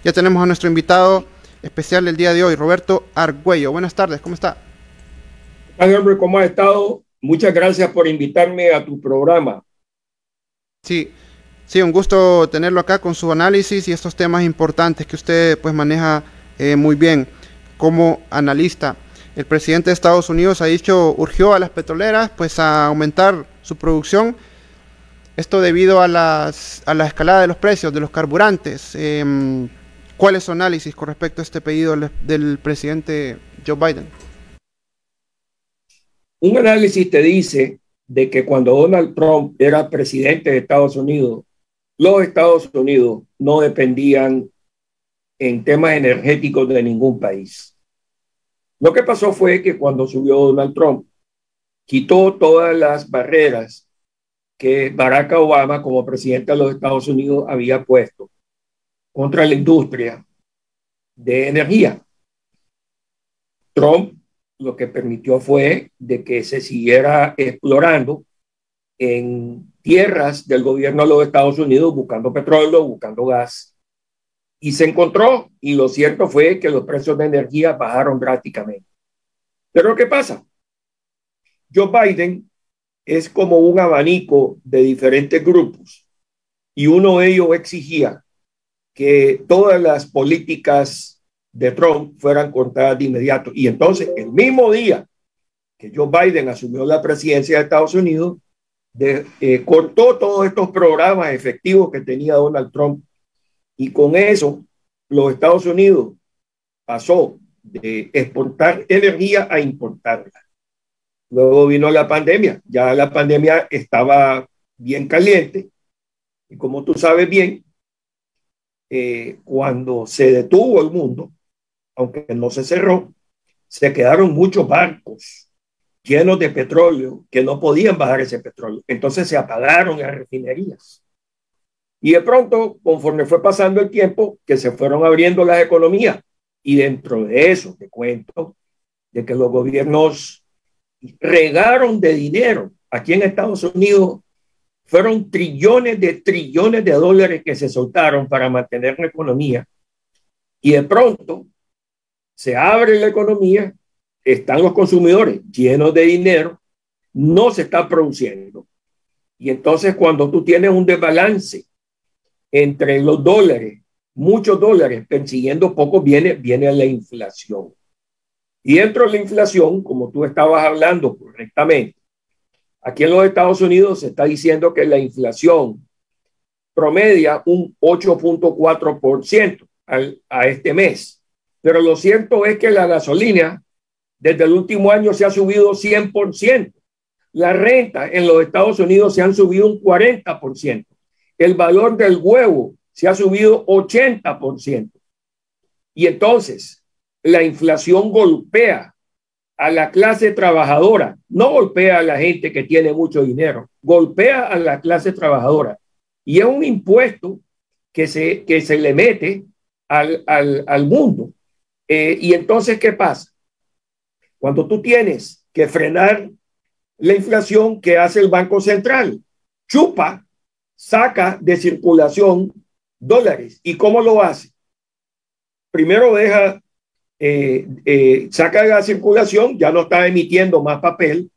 Ya tenemos a nuestro invitado especial del día de hoy, Roberto Argüello. Buenas tardes, ¿cómo está? Hombre, ¿cómo ha estado? Muchas gracias por invitarme a tu programa. Sí, sí, un gusto tenerlo acá con su análisis y estos temas importantes que usted pues maneja muy bien como analista. El presidente de Estados Unidos ha dicho, urgió a las petroleras pues a aumentar su producción. Esto debido a la escalada de los precios de los carburantes. ¿Cuál es su análisis con respecto a este pedido del presidente Joe Biden? Un análisis te dice de que cuando Donald Trump era presidente de Estados Unidos, los Estados Unidos no dependían en temas energéticos de ningún país. Lo que pasó fue que cuando subió Donald Trump, quitó todas las barreras que Barack Obama como presidente de los Estados Unidos había puesto contra la industria de energía. Trump lo que permitió fue de que se siguiera explorando en tierras del gobierno de los Estados Unidos buscando petróleo, buscando gas. Y se encontró, y lo cierto fue que los precios de energía bajaron drásticamente. Pero ¿qué pasa? Joe Biden es como un abanico de diferentes grupos y uno de ellos exigía que todas las políticas de Trump fueran cortadas de inmediato. Y entonces, el mismo día que Joe Biden asumió la presidencia de Estados Unidos, cortó todos estos programas efectivos que tenía Donald Trump. Y con eso, los Estados Unidos pasó de exportar energía a importarla. Luego vino la pandemia. Ya la pandemia estaba bien caliente. Y como tú sabes bien, cuando se detuvo el mundo, aunque no se cerró, se quedaron muchos barcos llenos de petróleo que no podían bajar ese petróleo. Entonces se apagaron las refinerías. Y de pronto, conforme fue pasando el tiempo, que se fueron abriendo las economías. Y dentro de eso, te cuento, de que los gobiernos regaron de dinero. Aquí en Estados Unidos fueron trillones de dólares que se soltaron para mantener la economía. Y de pronto se abre la economía, están los consumidores llenos de dinero, no se está produciendo. Y entonces cuando tú tienes un desbalance entre los dólares, muchos dólares persiguiendo poco, viene la inflación. Y dentro de la inflación, como tú estabas hablando correctamente, aquí en los Estados Unidos se está diciendo que la inflación promedia un 8.4% a este mes. Pero lo cierto es que la gasolina desde el último año se ha subido 100%. La renta en los Estados Unidos se han subido un 40%. El valor del huevo se ha subido 80%. Y entonces la inflación golpea a la clase trabajadora, no golpea a la gente que tiene mucho dinero, golpea a la clase trabajadora. Y es un impuesto que se le mete al mundo. Y entonces, ¿qué pasa? Cuando tú tienes que frenar la inflación, ¿qué hace el Banco Central? Chupa, saca de circulación dólares. ¿Y cómo lo hace? Primero saca de la circulación, ya no está emitiendo más papel,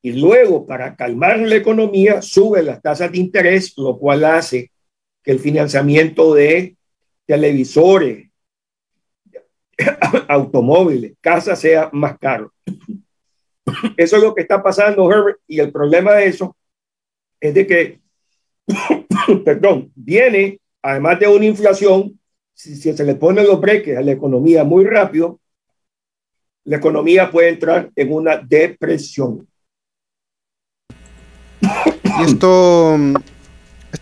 y luego para calmar la economía sube las tasas de interés, lo cual hace que el financiamiento de televisores, automóviles, casas sea más caro. Eso es lo que está pasando, Herbert, y el problema de eso es de que, perdón, viene, además de una inflación, si se le ponen los breques a la economía muy rápido, la economía puede entrar en una depresión. Y esto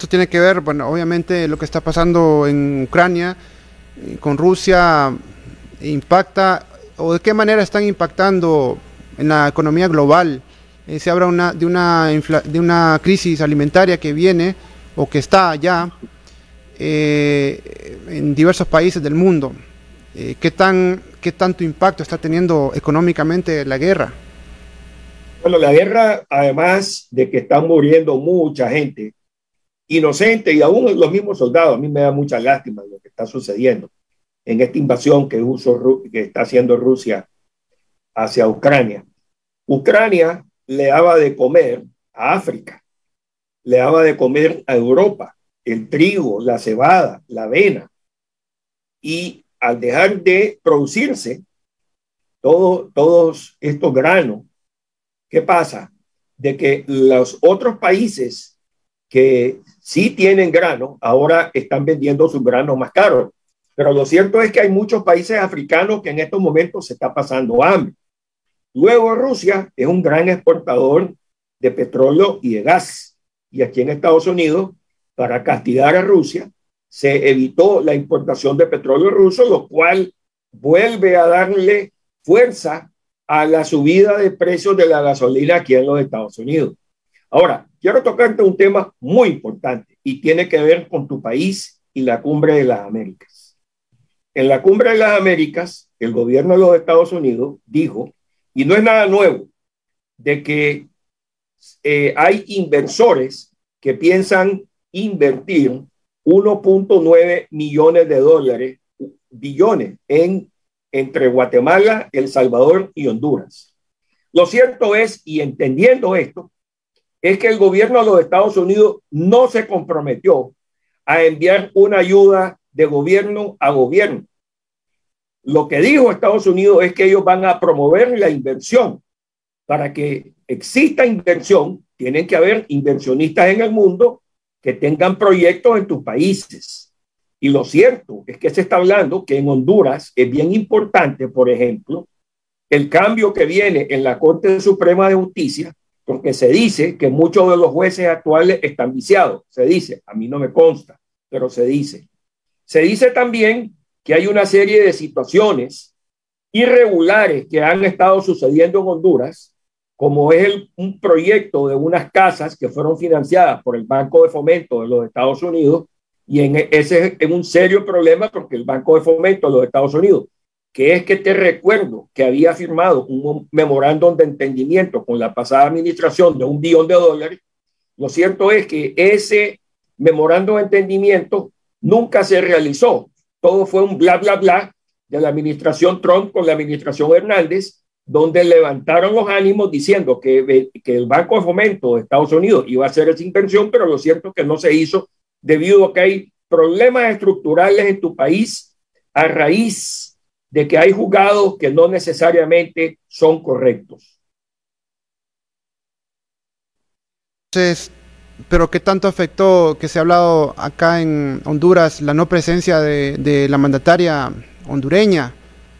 tiene que ver, bueno, obviamente lo que está pasando en Ucrania, con Rusia, impacta, o de qué manera están impactando en la economía global. Se habla de una crisis alimentaria que viene, o que está ya, en diversos países del mundo. ¿Qué tanto impacto está teniendo económicamente la guerra? Bueno, la guerra, además de que están muriendo mucha gente inocente y aún los mismos soldados, a mí me da mucha lástima lo que está sucediendo. en esta invasión que está haciendo Rusia hacia Ucrania. Ucrania le daba de comer a África, le daba de comer a Europa, el trigo, la cebada, la avena. Y al dejar de producirse todos estos granos, ¿qué pasa? De que los otros países que sí tienen grano, ahora están vendiendo sus granos más caros. Pero lo cierto es que hay muchos países africanos que en estos momentos se está pasando hambre. Luego Rusia es un gran exportador de petróleo y de gas. Y aquí en Estados Unidos, para castigar a Rusia, se evitó la importación de petróleo ruso, lo cual vuelve a darle fuerza a la subida de precios de la gasolina aquí en los Estados Unidos. Ahora, quiero tocarte un tema muy importante y tiene que ver con tu país y la Cumbre de las Américas. En la Cumbre de las Américas, el gobierno de los Estados Unidos dijo, y no es nada nuevo, de que hay inversores que piensan invertir 1.9 millones de dólares, billones, entre Guatemala, El Salvador y Honduras. Lo cierto es, y entendiendo esto, es que el gobierno de los Estados Unidos no se comprometió a enviar una ayuda de gobierno a gobierno. Lo que dijo Estados Unidos es que ellos van a promover la inversión. Para que exista inversión, tienen que haber inversionistas en el mundo que tengan proyectos en tus países. Y lo cierto es que se está hablando que en Honduras es bien importante, por ejemplo, el cambio que viene en la Corte Suprema de Justicia, porque se dice que muchos de los jueces actuales están viciados. Se dice, a mí no me consta, pero se dice. Se dice también que hay una serie de situaciones irregulares que han estado sucediendo en Honduras, como es un proyecto de unas casas que fueron financiadas por el Banco de Fomento de los Estados Unidos, y ese es un serio problema porque el Banco de Fomento de los Estados Unidos, que es que te recuerdo que había firmado un memorándum de entendimiento con la pasada administración de $1 billón, lo cierto es que ese memorándum de entendimiento nunca se realizó. Todo fue un bla, bla, bla de la administración Trump con la administración Hernández, donde levantaron los ánimos diciendo que el Banco de Fomento de Estados Unidos iba a hacer esa inversión, pero lo cierto es que no se hizo debido a que hay problemas estructurales en tu país a raíz de que hay juzgados que no necesariamente son correctos. Entonces, pero ¿qué tanto afectó que se ha hablado acá en Honduras la no presencia de la mandataria hondureña,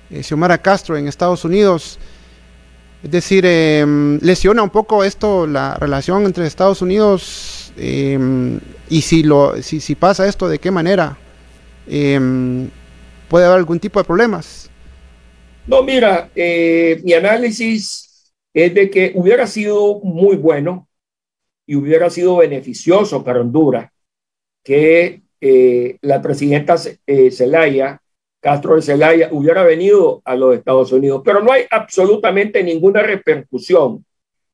Xiomara Castro, en Estados Unidos? Es decir, lesiona un poco esto la relación entre Estados Unidos y si pasa esto, ¿de qué manera? ¿Puede haber algún tipo de problemas? No, mira, mi análisis es de que hubiera sido muy bueno y hubiera sido beneficioso para Honduras que la presidenta Castro de Zelaya hubiera venido a los Estados Unidos, pero no hay absolutamente ninguna repercusión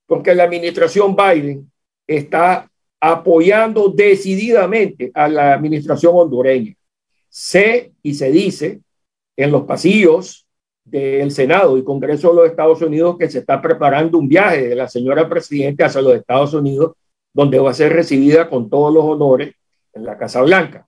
porque la administración Biden está apoyando decididamente a la administración hondureña. Sé y se dice en los pasillos del Senado y Congreso de los Estados Unidos que se está preparando un viaje de la señora presidenta hacia los Estados Unidos, donde va a ser recibida con todos los honores en la Casa Blanca.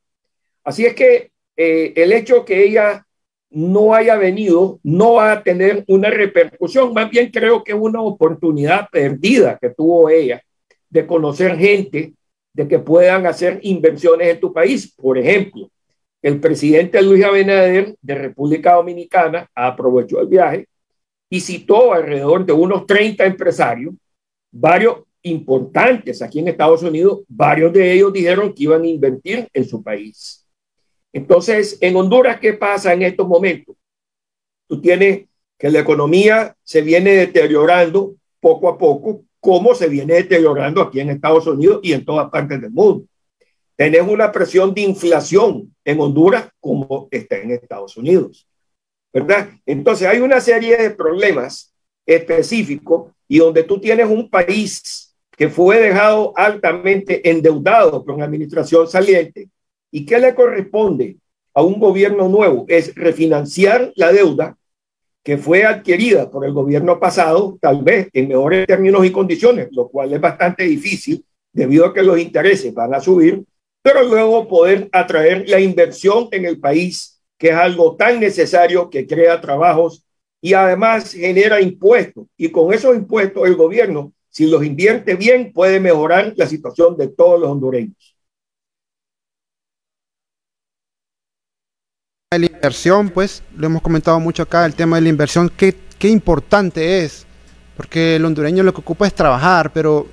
Así es que el hecho que ella no haya venido no va a tener una repercusión, más bien creo que es una oportunidad perdida que tuvo ella de conocer gente, de que puedan hacer inversiones en tu país. Por ejemplo, el presidente Luis Abinader de República Dominicana aprovechó el viaje y citó alrededor de unos 30 empresarios, varios importantes aquí en Estados Unidos, varios de ellos dijeron que iban a invertir en su país. Entonces, en Honduras, ¿qué pasa en estos momentos? Tú tienes que la economía se viene deteriorando poco a poco, como se viene deteriorando aquí en Estados Unidos y en todas partes del mundo. Tenés una presión de inflación en Honduras como está en Estados Unidos, ¿verdad? Entonces hay una serie de problemas específicos y donde tú tienes un país que fue dejado altamente endeudado por una administración saliente. ¿Y qué le corresponde a un gobierno nuevo es refinanciar la deuda que fue adquirida por el gobierno pasado, tal vez en mejores términos y condiciones, lo cual es bastante difícil debido a que los intereses van a subir, pero luego poder atraer la inversión en el país, que es algo tan necesario que crea trabajos y además genera impuestos. Y con esos impuestos el gobierno, si los invierte bien, puede mejorar la situación de todos los hondureños. La inversión, pues, lo hemos comentado mucho acá, el tema de la inversión, qué importante es, porque el hondureño lo que ocupa es trabajar, pero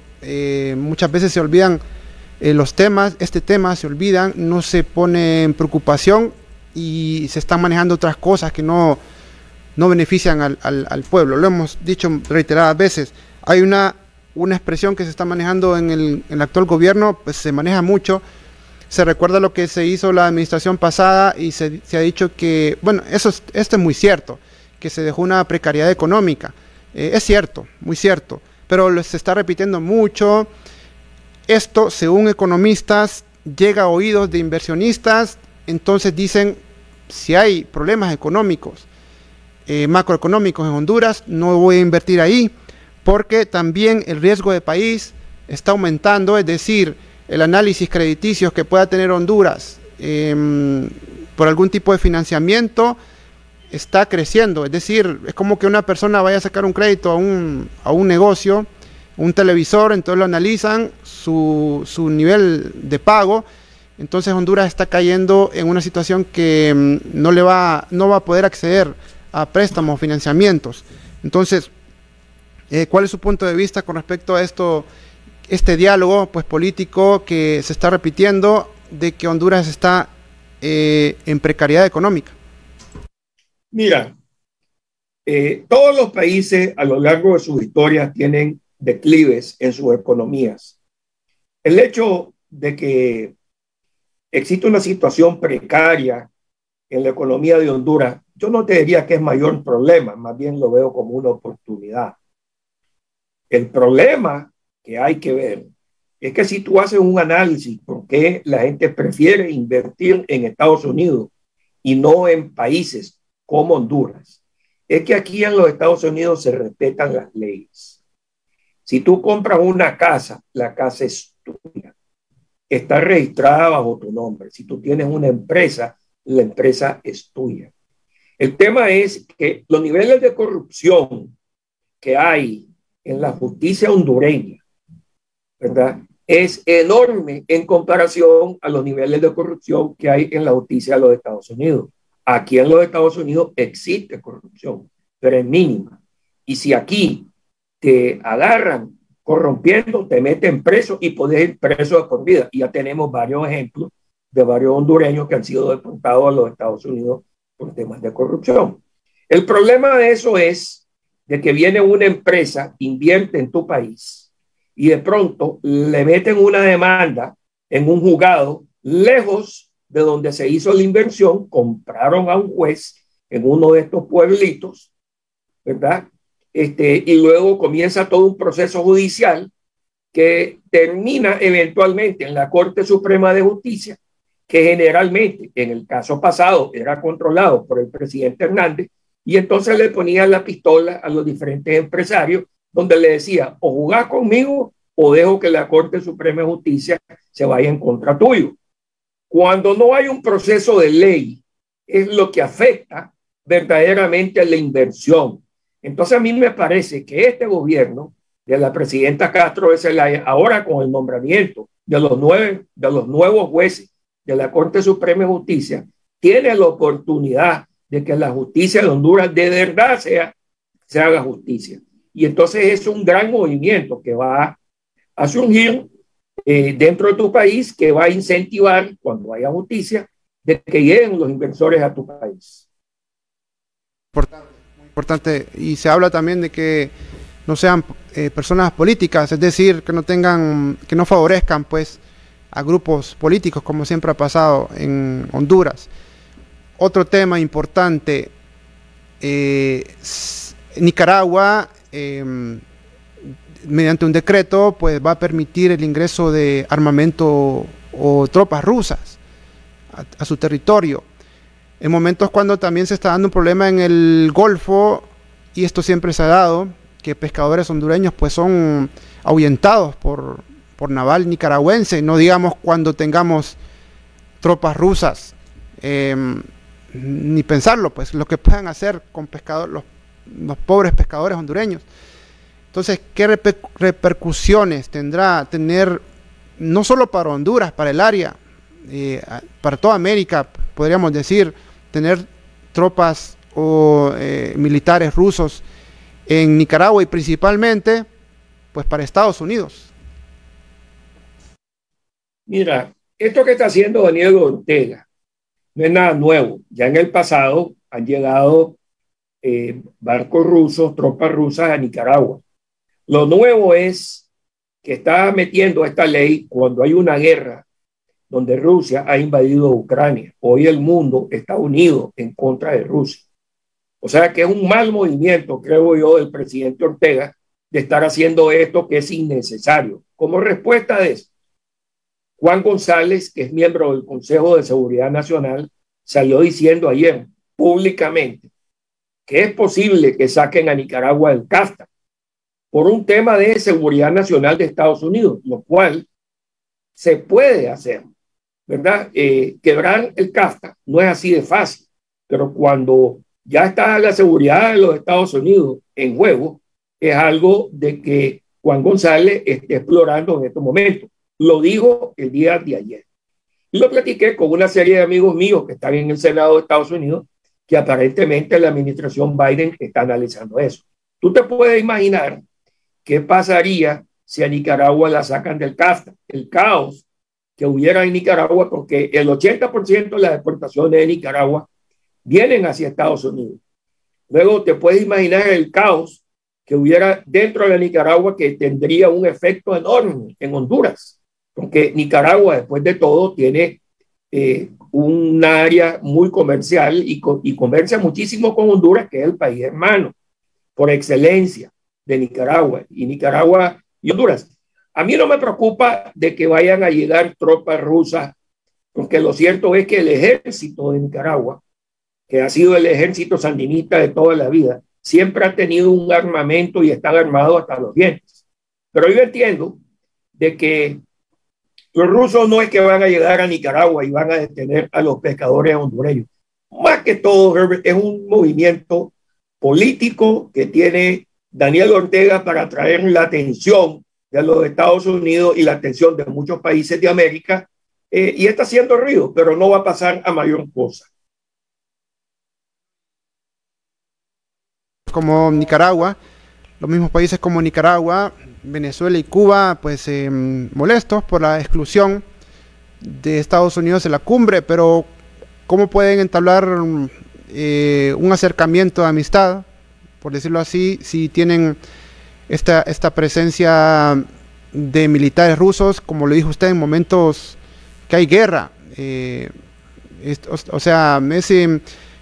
muchas veces se olvidan los temas, este tema se olvidan, no se pone en preocupación y se están manejando otras cosas que no benefician al pueblo. Lo hemos dicho reiteradas veces. Hay una expresión que se está manejando en el actual gobierno, pues se maneja mucho. Se recuerda lo que se hizo la administración pasada y se ha dicho que, bueno, esto es muy cierto, que se dejó una precariedad económica. Es cierto, muy cierto, pero se está repitiendo mucho. Esto, según economistas, llega a oídos de inversionistas, entonces dicen, si hay problemas económicos, macroeconómicos en Honduras, no voy a invertir ahí, porque también el riesgo de país está aumentando, es decir, el análisis crediticios que pueda tener Honduras por algún tipo de financiamiento está creciendo. Es decir, es como que una persona vaya a sacar un crédito a un negocio, un televisor, entonces lo analizan, su nivel de pago, entonces Honduras está cayendo en una situación que no va a poder acceder a préstamos o financiamientos. Entonces, ¿cuál es su punto de vista con respecto a esto? Este diálogo pues político que se está repitiendo de que Honduras está en precariedad económica. Mira, todos los países a lo largo de sus historias tienen declives en sus economías. El hecho de que existe una situación precaria en la economía de Honduras, yo no te diría que es mayor problema, más bien lo veo como una oportunidad. El problema que hay que ver es que si tú haces un análisis por qué la gente prefiere invertir en Estados Unidos y no en países como Honduras, es que aquí en los Estados Unidos se respetan las leyes. Si tú compras una casa, la casa es tuya, está registrada bajo tu nombre. Si tú tienes una empresa, la empresa es tuya. El tema es que los niveles de corrupción que hay en la justicia hondureña, ¿verdad?, es enorme en comparación a los niveles de corrupción que hay en la justicia de los Estados Unidos. Aquí en los Estados Unidos existe corrupción, pero es mínima. Y si aquí te agarran corrompiendo, te meten preso y puedes ir preso de por vida. Y ya tenemos varios ejemplos de varios hondureños que han sido deportados a los Estados Unidos por temas de corrupción. El problema de eso es de que viene una empresa, invierte en tu país y de pronto le meten una demanda en un juzgado lejos de donde se hizo la inversión, compraron a un juez en uno de estos pueblitos, ¿verdad? Y luego comienza todo un proceso judicial que termina eventualmente en la Corte Suprema de Justicia, que generalmente en el caso pasado era controlado por el presidente Hernández, y entonces le ponían la pistola a los diferentes empresarios, donde le decía, o jugás conmigo o dejo que la Corte Suprema de Justicia se vaya en contra tuyo. Cuando no hay un proceso de ley, es lo que afecta verdaderamente a la inversión. Entonces a mí me parece que este gobierno de la presidenta Castro de Zelaya, ahora con el nombramiento de los nuevos jueces de la Corte Suprema de Justicia, tiene la oportunidad de que la justicia de Honduras de verdad se haga justicia. Y entonces es un gran movimiento que va a surgir dentro de tu país, que va a incentivar, cuando haya justicia, de que lleguen los inversores a tu país. Muy importante. Y se habla también de que no sean personas políticas, es decir, que no favorezcan pues a grupos políticos, como siempre ha pasado en Honduras. Otro tema importante, Nicaragua, mediante un decreto, pues va a permitir el ingreso de armamento o tropas rusas a su territorio. en momentos cuando también se está dando un problema en el Golfo, y esto siempre se ha dado, que pescadores hondureños pues son ahuyentados por naval nicaragüense, no digamos cuando tengamos tropas rusas, ni pensarlo, pues lo que puedan hacer con los pobres pescadores hondureños. Entonces, ¿qué repercusiones tendrá tener no solo para Honduras, para el área, para toda América, podríamos decir, tener tropas o militares rusos en Nicaragua y principalmente pues para Estados Unidos? Mira, esto que está haciendo Daniel Ortega no es nada nuevo. Ya en el pasado han llegado barcos rusos, tropas rusas a Nicaragua. Lo nuevo es que está metiendo esta ley cuando hay una guerra donde Rusia ha invadido Ucrania. Hoy el mundo está unido en contra de Rusia. O sea que es un mal movimiento, creo yo, del presidente Ortega de estar haciendo esto que es innecesario. Como respuesta de eso, Juan González, que es miembro del Consejo de Seguridad Nacional, salió diciendo ayer públicamente que es posible que saquen a Nicaragua del CAFTA por un tema de seguridad nacional de Estados Unidos, lo cual se puede hacer, ¿verdad? Quebrar el CAFTA no es así de fácil, pero cuando ya está la seguridad de los Estados Unidos en juego, es algo de que Juan González esté explorando en estos momentos. Lo dijo el día de ayer. Y lo platiqué con una serie de amigos míos que están en el Senado de Estados Unidos, que aparentemente la administración Biden está analizando eso. Tú te puedes imaginar qué pasaría si a Nicaragua la sacan del CAFTA, el caos que hubiera en Nicaragua, porque el 80% de las exportaciones de Nicaragua vienen hacia Estados Unidos. Luego te puedes imaginar el caos que hubiera dentro de Nicaragua, que tendría un efecto enorme en Honduras, porque Nicaragua, después de todo, tiene un área muy comercial y comercia muchísimo con Honduras, que es el país hermano por excelencia de Nicaragua, y Honduras. A mí no me preocupa de que vayan a llegar tropas rusas, porque lo cierto es que el ejército de Nicaragua, que ha sido el ejército sandinista de toda la vida, siempre ha tenido un armamento y están armados hasta los dientes. Pero yo entiendo de que los rusos no es que van a llegar a Nicaragua y van a detener a los pescadores hondureños. Más que todo, Herbert, es un movimiento político que tiene Daniel Ortega para atraer la atención de los Estados Unidos y la atención de muchos países de América, y está haciendo ruido, pero no va a pasar a mayor cosa. Como Nicaragua, los mismos países como Nicaragua, Venezuela y Cuba, pues molestos por la exclusión de Estados Unidos en la cumbre, pero ¿cómo pueden entablar un acercamiento de amistad, por decirlo así, si tienen esta presencia de militares rusos, como lo dijo usted, en momentos que hay guerra? O sea,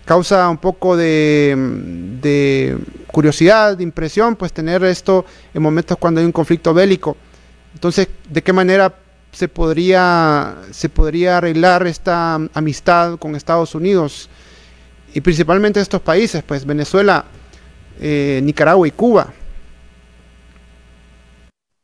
causa un poco de curiosidad, de impresión, pues tener esto en momentos cuando hay un conflicto bélico. Entonces, ¿de qué manera se podría arreglar esta amistad con Estados Unidos y principalmente estos países, pues Venezuela, Nicaragua y Cuba?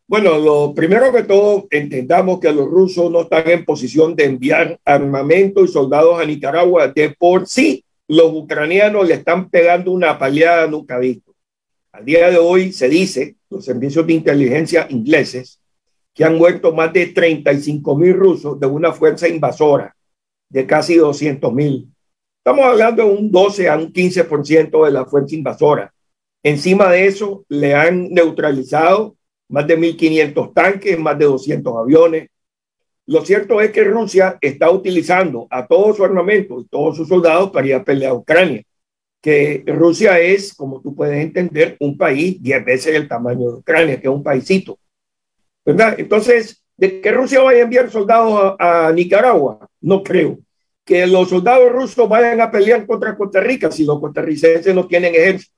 Bueno, lo primero que todo, entendamos que los rusos no están en posición de enviar armamento y soldados a Nicaragua. De por sí, los ucranianos le están pegando una paliada nunca visto. Al día de hoy se dice, los servicios de inteligencia ingleses, que han muerto más de 35,000 rusos de una fuerza invasora de casi 200,000. Estamos hablando de un 12 a un 15% de la fuerza invasora. Encima de eso, le han neutralizado más de 1,500 tanques, más de 200 aviones. Lo cierto es que Rusia está utilizando a todo su armamento y todos sus soldados para ir a pelear a Ucrania, que Rusia es, como tú puedes entender, un país 10 veces el tamaño de Ucrania, que es un paisito, ¿verdad? Entonces, de que Rusia vaya a enviar soldados a Nicaragua, no creo. Que los soldados rusos vayan a pelear contra Costa Rica, si los costarricenses no tienen ejército.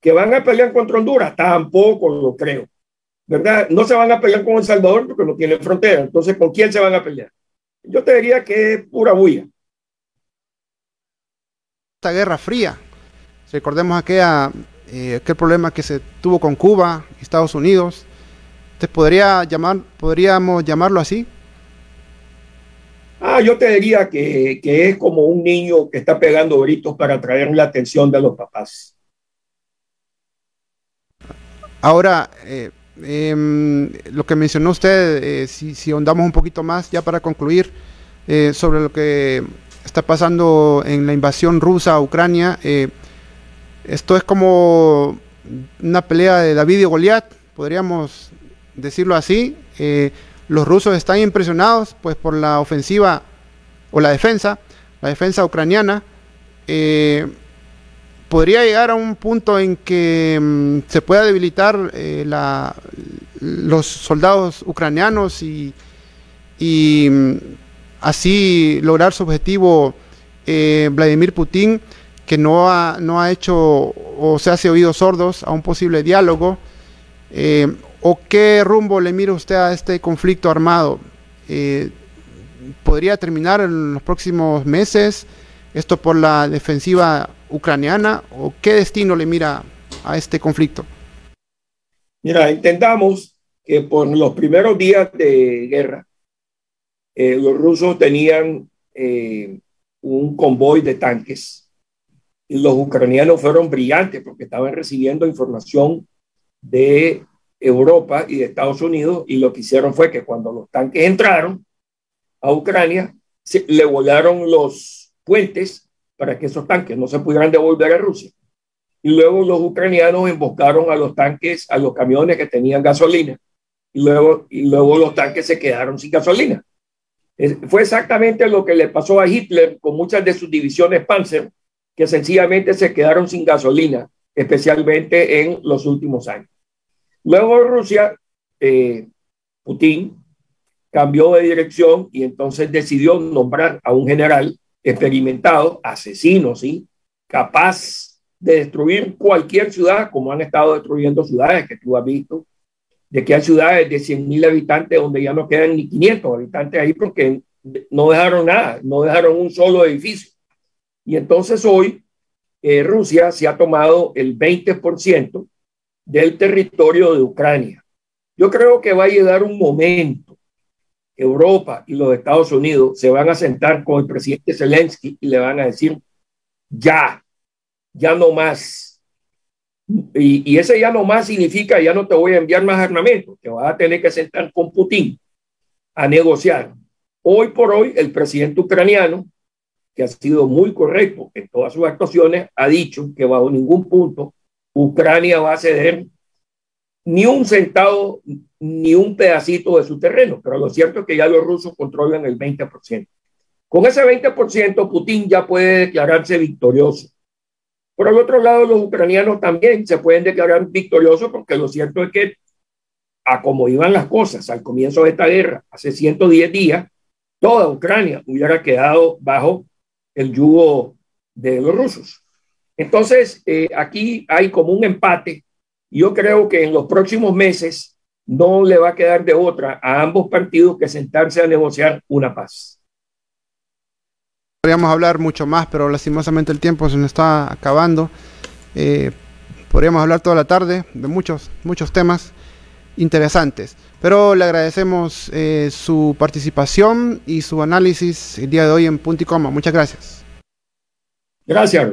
Que van a pelear contra Honduras, tampoco lo creo, ¿verdad? No se van a pelear con El Salvador porque no tienen frontera. Entonces, ¿con quién se van a pelear? Yo te diría que es pura bulla. esta Guerra Fría. Recordemos aquel problema que se tuvo con Cuba y Estados Unidos. ¿Te podríamos llamarlo así? Yo te diría que es como un niño que está pegando gritos para atraer la atención de los papás. Ahora, lo que mencionó usted, si ahondamos un poquito más, ya para concluir, sobre lo que está pasando en la invasión rusa a Ucrania, esto es como una pelea de David y Goliat, podríamos decirlo así. Los rusos están impresionados pues por la ofensiva o la defensa ucraniana. Podría llegar a un punto en que se pueda debilitar los soldados ucranianos y así lograr su objetivo Vladimir Putin, que no ha hecho o se hace oídos sordos a un posible diálogo. ¿O qué rumbo le mira usted a este conflicto armado? ¿Podría terminar en los próximos meses esto por la defensiva ucraniana? ¿O qué destino le mira a este conflicto? Mira, entendamos que por los primeros días de guerra, los rusos tenían un convoy de tanques y los ucranianos fueron brillantes porque estaban recibiendo información de Europa y de Estados Unidos, y lo que hicieron fue que cuando los tanques entraron a Ucrania, le volaron los puentes para que esos tanques no se pudieran devolver a Rusia. Y luego los ucranianos emboscaron a los tanques, a los camiones que tenían gasolina, y luego los tanques se quedaron sin gasolina. Fue exactamente lo que le pasó a Hitler con muchas de sus divisiones Panzer, que sencillamente se quedaron sin gasolina, especialmente en los últimos años. Luego Rusia, Putin, cambió de dirección y entonces decidió nombrar a un general experimentado, asesino, ¿sí?, capaz de destruir cualquier ciudad, como han estado destruyendo ciudades que tú has visto, de que hay ciudades de 100,000 habitantes donde ya no quedan ni 500 habitantes ahí porque no dejaron nada, no dejaron un solo edificio. Y entonces hoy Rusia se ha tomado el 20% del territorio de Ucrania. Yo creo que va a llegar un momento, Europa y los Estados Unidos se van a sentar con el presidente Zelensky y le van a decir, ya no más. Y ese ya no más significa, ya no te voy a enviar más armamento, te vas a tener que sentar con Putin a negociar. Hoy por hoy, el presidente ucraniano, que ha sido muy correcto en todas sus actuaciones, ha dicho que bajo ningún punto Ucrania va a ceder ni un centavo, ni un pedacito de su terreno, pero lo cierto es que ya los rusos controlan el 20%. Con ese 20%, Putin ya puede declararse victorioso. Por el otro lado, los ucranianos también se pueden declarar victoriosos, porque lo cierto es que, a como iban las cosas al comienzo de esta guerra, hace 110 días, toda Ucrania hubiera quedado bajo el yugo de los rusos. Entonces, aquí hay como un empate. Yo creo que en los próximos meses no le va a quedar de otra a ambos partidos que sentarse a negociar una paz. Podríamos hablar mucho más, pero lastimosamente el tiempo se nos está acabando. Podríamos hablar toda la tarde de muchos temas interesantes, pero le agradecemos su participación y su análisis el día de hoy en Punto y Coma. Muchas gracias. Gracias.